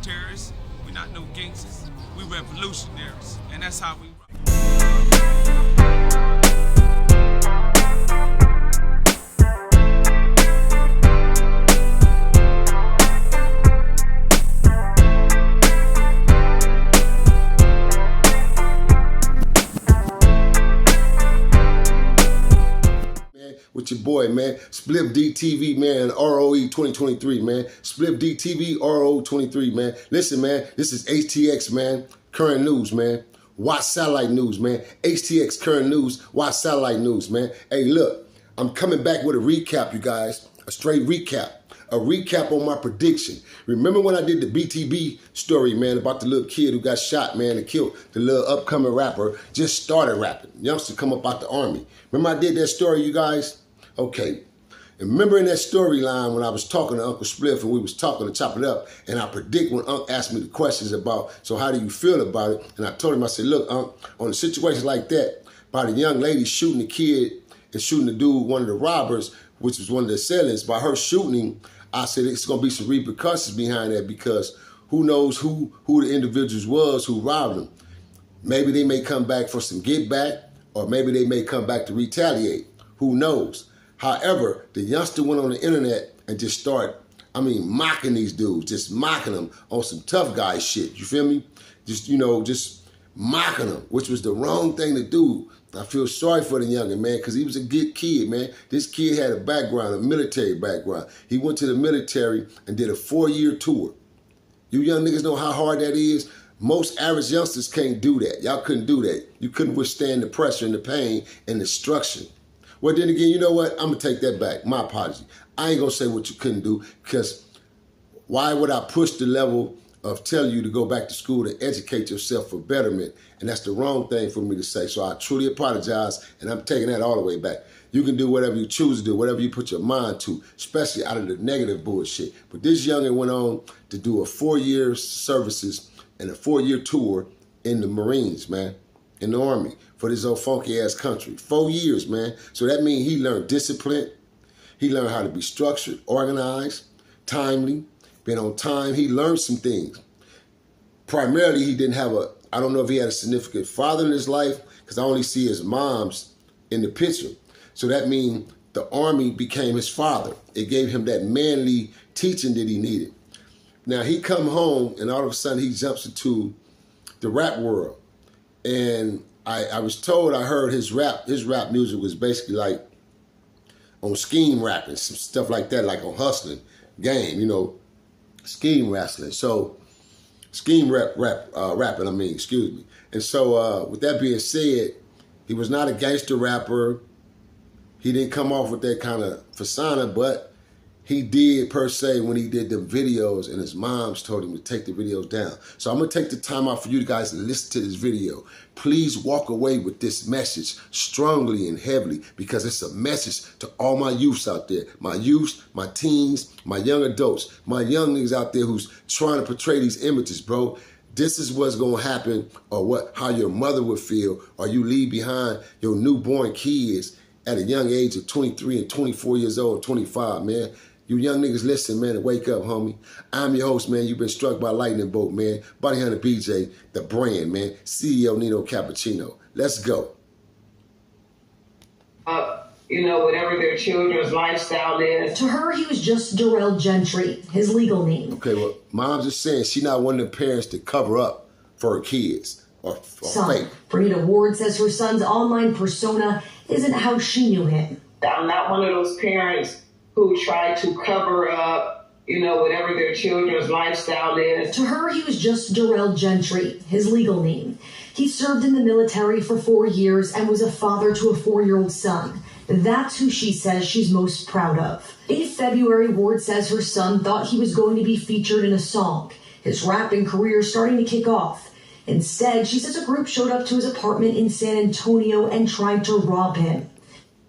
terrorists. We're not no gangsters. We revolutionaries. And that's how we rock. With your boy, man. Split DTV, man, R.O.E 2023, man. Split DTV, R.O.E 23, man. Listen, man, this is HTX, man. Current news, man. Watch satellite news, man. HTX current news, watch satellite news, man. Hey, look, I'm coming back with a recap, you guys. A straight recap. A recap on my prediction. Remember when I did the BTB story, man, about the little kid who got shot, man, and killed the little upcoming rapper, just started rapping. Youngster come up out the army. Remember I did that story, you guys? Okay. And remember in that storyline when I was talking to Uncle Spliff and we was talking to chop it up, and I predict when Unc asked me the questions about, so how do you feel about it? And I told him, I said, look, Unc, on a situation like that, by the young lady shooting the kid and shooting the dude, one of the robbers, which was one of the assailants, by her shooting, I said it's going to be some repercussions behind that, because who knows who the individuals was who robbed them. Maybe they may come back for some get back, or maybe they may come back to retaliate. Who knows? However, the youngster went on the internet and just started, mocking these dudes, just mocking them on some tough guy shit. You feel me? Just mocking them, which was the wrong thing to do. I feel sorry for the youngin', man, because he was a good kid, man. This kid had a background, a military background. He went to the military and did a 4-year tour. You young niggas know how hard that is? Most average youngsters can't do that. Y'all couldn't do that. You couldn't withstand the pressure and the pain and the destruction. Well, then again, you know what? I'm going to take that back. My apology. I ain't going to say what you couldn't do, because why would I push the level of telling you to go back to school to educate yourself for betterment? And that's the wrong thing for me to say. So I truly apologize, and I'm taking that all the way back. You can do whatever you choose to do, whatever you put your mind to, especially out of the negative bullshit. But this youngin' went on to do a 4-year services and a 4-year tour in the Marines, man, in the Army, for this old funky ass country. 4 years, man. So that means he learned discipline. He learned how to be structured, organized, timely, been on time. He learned some things. Primarily, he didn't have I don't know if he had a significant father in his life, because I only see his moms in the picture. So that means the Army became his father. It gave him that manly teaching that he needed. Now he come home and all of a sudden he jumps into the rap world. And I was told, I heard his rap music was basically like on scheme rapping, some stuff like that, like on hustling, game, scheme wrestling. So scheme rapping, excuse me. And so with that being said, he was not a gangster rapper. He didn't come off with that kind of persona, but he did per se when he did the videos, and his moms told him to take the videos down. So I'm gonna take the time out for you guys to listen to this video. Please walk away with this message strongly and heavily, because it's a message to all my youths out there. My youths, my teens, my young adults, my young niggas out there who's trying to portray these images, bro. This is what's gonna happen, or how your mother would feel, or you leave behind your newborn kids at a young age of 23 and 24 years old, 25, man. You young niggas listen, man, and wake up, homie. I'm your host, man. You've been struck by a lightning bolt, man. Bounty Hunter BJ, the brand, man. CEO Nino Cappuccio. Let's go. Whatever their children's lifestyle is. To her, he was just Darrell Gentry, his legal name. Okay, well, mom's just saying she not one of the parents to cover up for her kids or fake. Bernita Ward says her son's online persona isn't how she knew him. I'm not one of those parents who try to cover up, whatever their children's lifestyle is. To her, he was just Darrell Gentry, his legal name. He served in the military for 4 years and was a father to a 4-year-old son. That's who she says she's most proud of. In February, Ward says her son thought he was going to be featured in a song, his rapping career starting to kick off. Instead, she says a group showed up to his apartment in San Antonio and tried to rob him.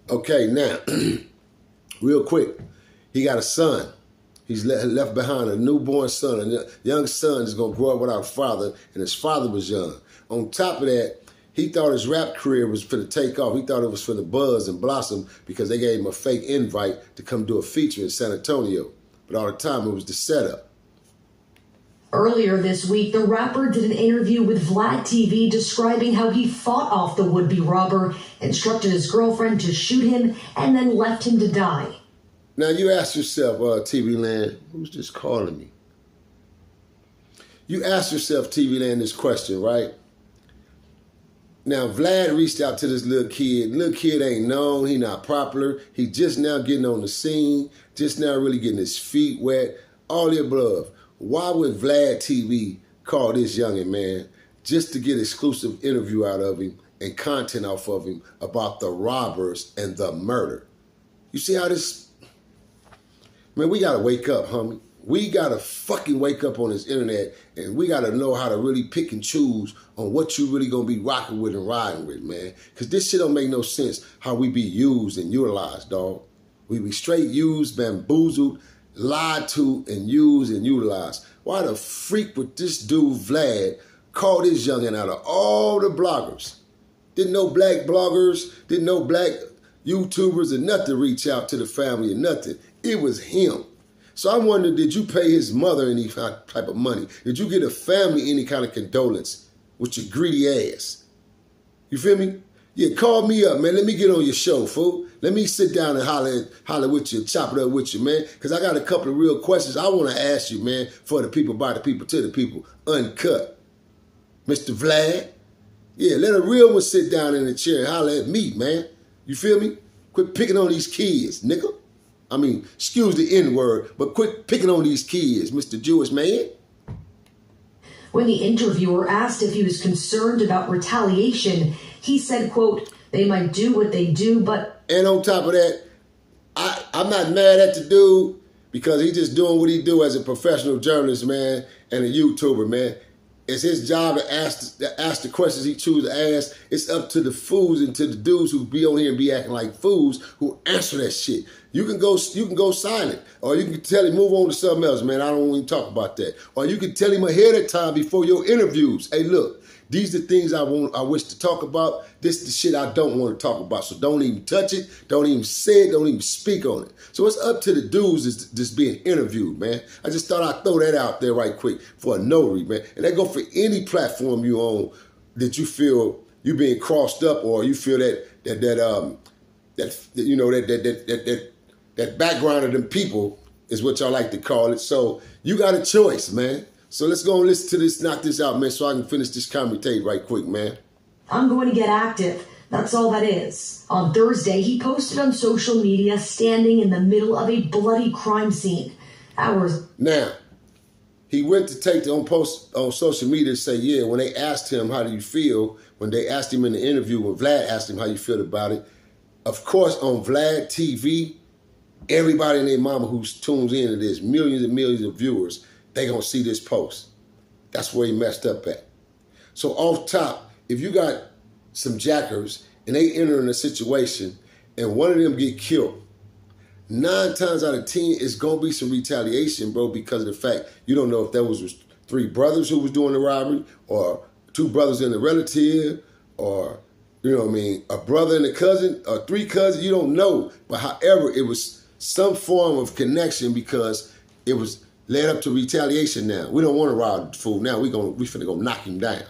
Okay, now, real quick, he got a son. He's left behind a newborn son. A young son is going to grow up without a father, and his father was young. On top of that, he thought his rap career was finna take off. He thought it was finna buzz and blossom because they gave him a fake invite to come do a feature in San Antonio. But all the time, it was the setup. Earlier this week, the rapper did an interview with Vlad TV describing how he fought off the would-be robber, instructed his girlfriend to shoot him, and then left him to die. Now you ask yourself, TV Land, who's just calling me? You ask yourself, TV Land, this question, right? Now, Vlad reached out to this little kid. Little kid ain't known. He not popular. He just now getting on the scene, just now really getting his feet wet, all the above. Why would Vlad TV call this youngin' man just to get exclusive interview out of him and content off of him about the robbers and the murder? You see how this... Man, we got to wake up, homie. We got to fucking wake up on this internet, and we got to know how to really pick and choose on what you really going to be rocking with and riding with, man. Because this shit don't make no sense how we be used and utilized, dog. We be straight used, bamboozled, lied to, and used and utilized. Why the freak would this dude, Vlad, call this youngin' out of all the bloggers? Didn't no black bloggers, didn't no black YouTubers or nothing reach out to the family or nothing. It was him. So I wonder, did you pay his mother any type of money? Did you get a family any kind of condolence with your greedy ass? You feel me? Yeah, call me up, man. Let me get on your show, fool. Let me sit down and holler with you, chop it up with you, man. Because I got a couple of real questions I want to ask you, man, for the people, by the people, to the people, uncut. Mr. Vlad? Yeah, let a real one sit down in the chair and holler at me, man. You feel me? Quit picking on these kids, nigga. I mean, excuse the N-word, but quit picking on these kids, Mr. Jewish man. When the interviewer asked if he was concerned about retaliation, he said, quote, "They might do what they do, but..." And on top of that, I'm not mad at the dude because he's just doing what he do as a professional journalist, man, and a YouTuber, man. It's his job to ask the questions he chooses to ask. It's up to the fools and to the dudes who be on here and be acting like fools who answer that shit. You can go silent, or you can tell him move on to something else, man. I don't want to talk about that. Or you can tell him ahead of time before your interviews. Hey, look, these are things I wish to talk about. This is the shit I don't want to talk about. So don't even touch it. Don't even say it. Don't even speak on it. So it's up to the dudes that's being interviewed, man. I just thought I'd throw that out there right quick for a notary, man. And that go for any platform you own that you feel you being crossed up, or you feel that background of them people is what y'all like to call it. So you got a choice, man. So let's go and listen to this, knock this out, man, so I can finish this commentate right quick, man. "I'm going to get active. That's all that is." On Thursday, he posted on social media standing in the middle of a bloody crime scene. Hours. Now, he went to take the post on social media to say, yeah, when they asked him, how do you feel? When they asked him in the interview, when Vlad asked him how you feel about it, of course, on Vlad TV, everybody and their mama who tunes in to this, millions and millions of viewers, they gonna see this post. That's where he messed up at. So off top, if you got some jackers and they enter in a situation and one of them get killed, 9 times out of 10, it's gonna be some retaliation, bro, because of the fact you don't know if that was 3 brothers who was doing the robbery, or 2 brothers and a relative, or, you know what I mean, a brother and a cousin, or 3 cousins, you don't know. But however, it was some form of connection because it was led up to retaliation now. We don't want to rob the fool now. We finna go knock him down.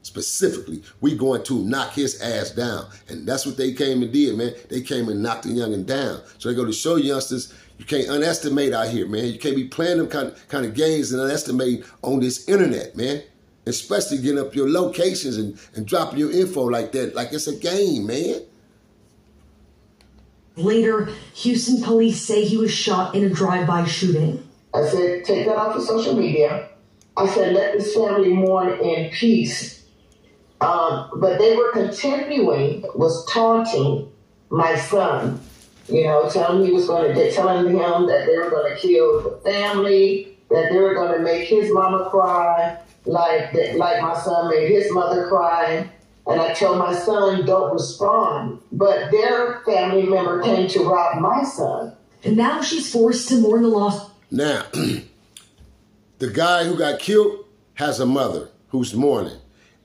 Specifically, we going to knock his ass down. And that's what they came and did, man. They came and knocked the youngin' down. So they go to show youngsters, you can't underestimate out here, man. You can't be playing them kind of games and underestimate on this internet, man. Especially getting up your locations and dropping your info like that, like it's a game, man. Later, Houston police say he was shot in a drive-by shooting. I said, take that off of social media. I said, let this family mourn in peace. But they were was taunting my son, you know, telling him that they were going to kill the family, that they were going to make his mama cry, like my son made his mother cry. And I told my son, don't respond. But their family member came to rob my son. And now she's forced to mourn the loss. Now, the guy who got killed has a mother who's mourning.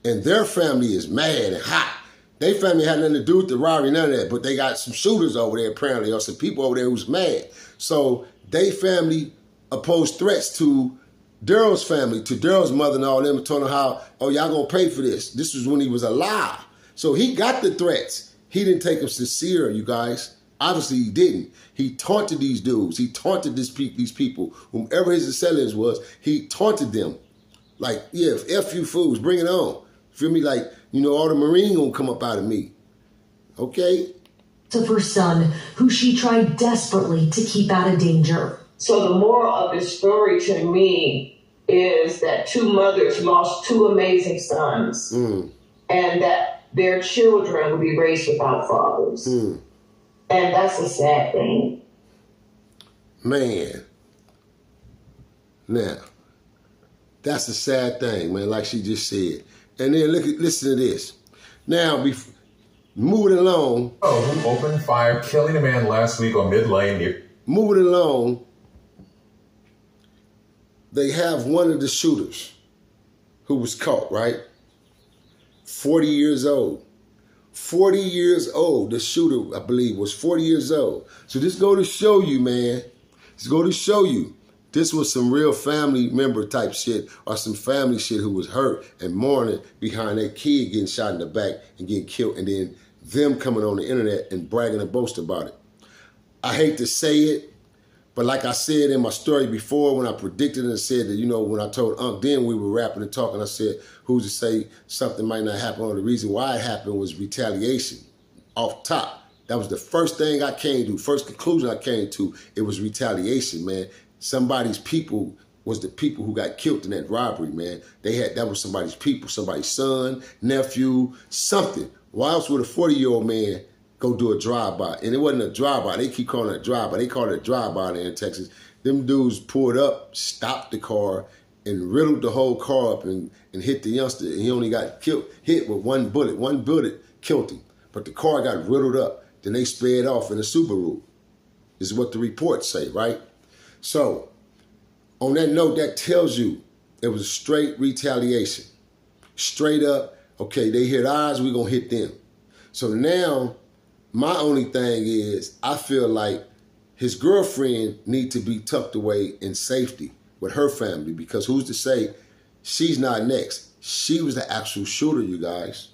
And their family is mad and hot. Their family had nothing to do with the robbery, none of that. But they got some shooters over there, apparently, or some people over there who's mad. So they family opposed threats to Daryl's family, to Daryl's mother and all them, and told them how, oh, y'all gonna pay for this. This was when he was alive. So he got the threats. He didn't take them sincere, you guys. Obviously he didn't. He taunted these dudes. He taunted these people, whomever his assailant was, he taunted them. Like, yeah, F you fools, bring it on. Feel me? Like, you know, all the Marine gonna come up out of me. Okay? Of her son, who she tried desperately to keep out of danger. So the moral of this story to me is that two mothers lost two amazing sons, and that their children will be raised without fathers. And that's a sad thing. Man. Now, that's a sad thing, man, like she just said. And then listen to this. Now, moving along. Oh, who opened fire, killing a man last week on mid-lane near... Moving along, they have one of the shooters who was caught, right? 40 years old. 40 years old. The shooter, I believe, was 40 years old. So this go to show you, man. This go to show you. This was some real family member type shit, or some family shit who was hurt and mourning behind that kid getting shot in the back and getting killed, and then them coming on the internet and bragging and boast about it. I hate to say it, but like I said in my story before, when I predicted and said that, you know, when I told Unc, then we were rapping and talking, I said, who's to say something might not happen, or the reason why it happened was retaliation off top. That was the first thing I came to, first conclusion I came to, it was retaliation, man. Somebody's people was the people who got killed in that robbery, man. That was somebody's people, somebody's son, nephew, something. Why else would a 40-year-old man go do a drive-by? And it wasn't a drive-by. They keep calling it a drive-by. They call it a drive-by there in Texas. Them dudes pulled up, stopped the car, and riddled the whole car up and hit the youngster. And he only got hit with one bullet. One bullet killed him. But the car got riddled up. Then they sped off in a Subaru. This is what the reports say, right? So, on that note, that tells you it was a straight retaliation. Straight up, okay, they hit ours, we gonna hit them. So now, my only thing is, I feel like his girlfriend need to be tucked away in safety with her family, because who's to say she's not next? She was the actual shooter, you guys.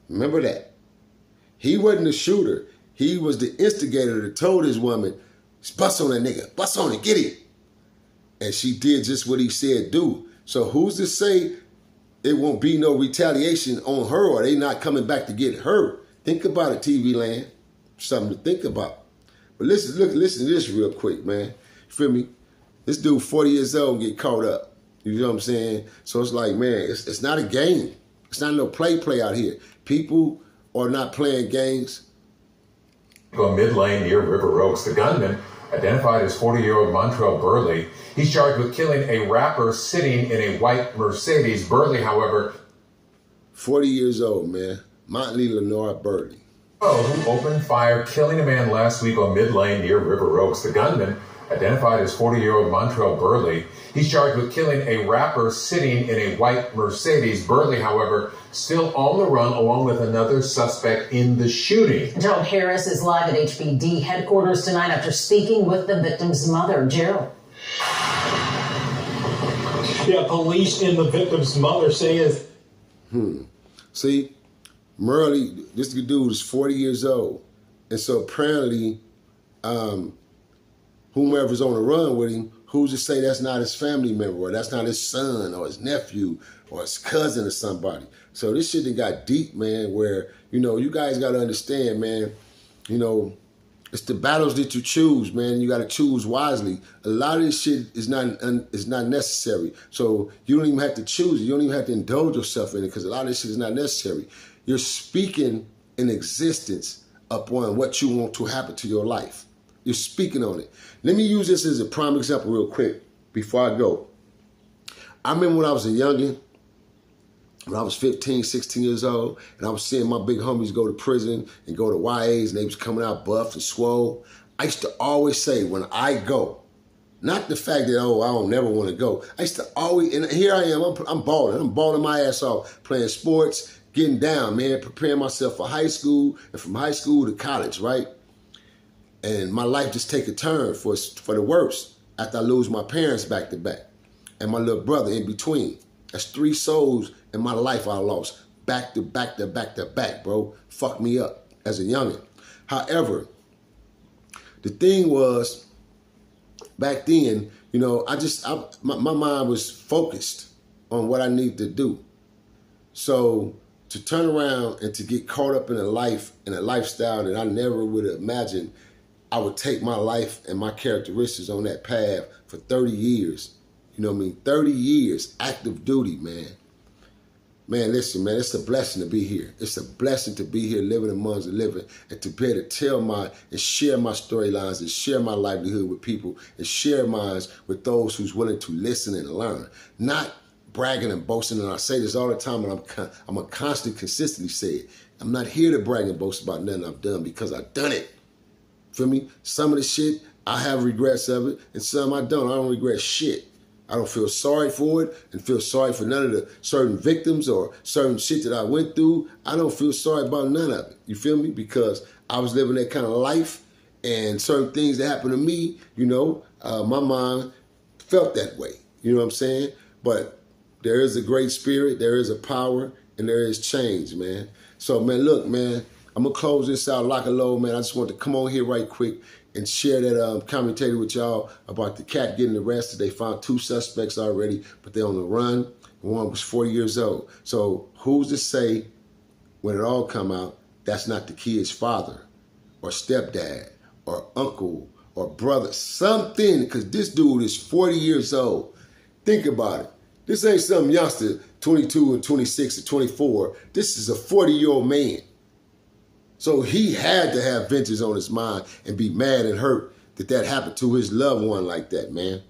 Remember that. He wasn't the shooter. He was the instigator that told his woman, bust on that nigga, bust on it, get it. And she did just what he said do. So who's to say it won't be no retaliation on her, or they not coming back to get her? Think about it, TV land. Something to think about. But listen to this real quick, man. You feel me? This dude 40 years old get caught up. You know what I'm saying? So it's like, man, it's not a game. It's not no play out here. People are not playing games. On mid-lane near River Oaks, the gunman, identified as 40-year-old Montrel Burley. He's charged with killing a rapper sitting in a white Mercedes. Burley, however... 40 years old, man. Montley Lenore Burley. Oh, who opened fire, killing a man last week on mid-lane near River Oaks. The gunman, identified as 40-year-old Montrel Burley. He's charged with killing a rapper sitting in a white Mercedes. Burley, however, still on the run, along with another suspect in the shooting. Gerald Harris is live at HPD headquarters tonight after speaking with the victim's mother. Gerald. Yeah, police and the victim's mother say is... See, Burley, this dude is 40 years old. And so apparently, whomever's on the run with him, who's to say that's not his family member, or that's not his son, or his nephew, or his cousin, or somebody. So this shit that got deep, man, where, you know, you guys got to understand, man, you know, it's the battles that you choose, man. You got to choose wisely. A lot of this shit is not necessary. So you don't even have to choose it. You don't even have to indulge yourself in it, because a lot of this shit is not necessary. You're speaking in existence upon what you want to happen to your life. You're speaking on it. Let me use this as a prime example real quick before I go. I remember when I was a youngin', when I was 15, 16 years old, and I was seeing my big homies go to prison and go to YAs, and they was coming out buffed and swole. I used to always say, when I go, not the fact that, oh, I don't never want to go. I used to always, and here I am, I'm balling. I'm balling my ass off, playing sports, getting down, man, preparing myself for high school, and from high school to college, right? And my life just take a turn for the worse after I lose my parents back to back. and my little brother in between. That's 3 souls in my life I lost. Back to back to back to back, bro. Fucked me up as a youngin'. However, the thing was, back then, you know, my mind was focused on what I needed to do. So to turn around and to get caught up in a life and a lifestyle that I never would have imagined I would take my life and my characteristics on that path for 30 years. You know what I mean? 30 years, active duty, man. Man, listen, man, it's a blessing to be here. It's a blessing to be here living amongst the living and to be able to tell and share my storylines and share my livelihood with people and share mine with those who's willing to listen and learn. Not bragging and boasting, and I say this all the time, and I'm a constant, consistently say it. I'm not here to brag and boast about nothing I've done because I've done it. Feel me? Some of the shit, I have regrets of it, and some I don't. I don't regret shit. I don't feel sorry for it and feel sorry for none of the certain victims or certain shit that I went through. I don't feel sorry about none of it. You feel me? Because I was living that kind of life, and certain things that happened to me, you know, my mind felt that way. You know what I'm saying? But there is a great spirit, there is a power, and there is change, man. So, man, look, man, I'm going to close this out, lock and load, man. I just want to come on here right quick and share that commentary with y'all about the cat getting arrested. They found 2 suspects already, but they're on the run. One was 40 years old. So who's to say when it all come out, that's not the kid's father or stepdad or uncle or brother, something, because this dude is 40 years old. Think about it. This ain't some youngster, 22 and 26 and 24. This is a 40-year-old man. So he had to have vengeance on his mind and be mad and hurt that happened to his loved one like that, man.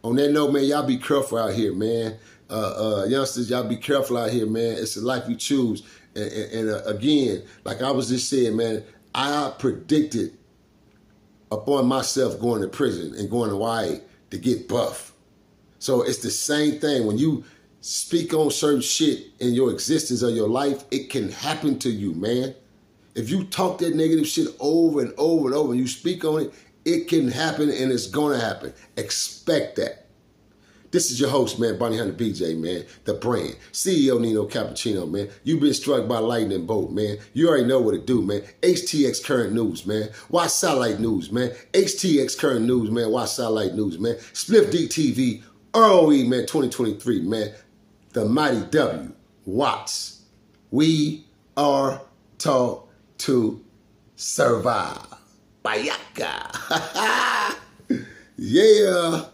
On that note, man, y'all be careful out here, man. Youngsters, y'all be careful out here, man. It's the life you choose. And again, like I was just saying, man, I predicted upon myself going to prison and going to YA to get buff. So it's the same thing. When you speak on certain shit in your existence or your life, it can happen to you, man. If you talk that negative shit over and over and over and you speak on it, it can happen and it's going to happen. Expect that. This is your host, man, Bonnie Hunter BJ, man, the brand. CEO Nino Cappucino, man. You've been struck by lightning bolt, man. You already know what to do, man. HTX Current News, man. Watch Satellite News, man. HTX Current News, man. Watch Satellite News, man. Split DTV, R.O.E, man, 2023, man. The Mighty W. Watts. We are taught to survive. Bayaka. Yeah.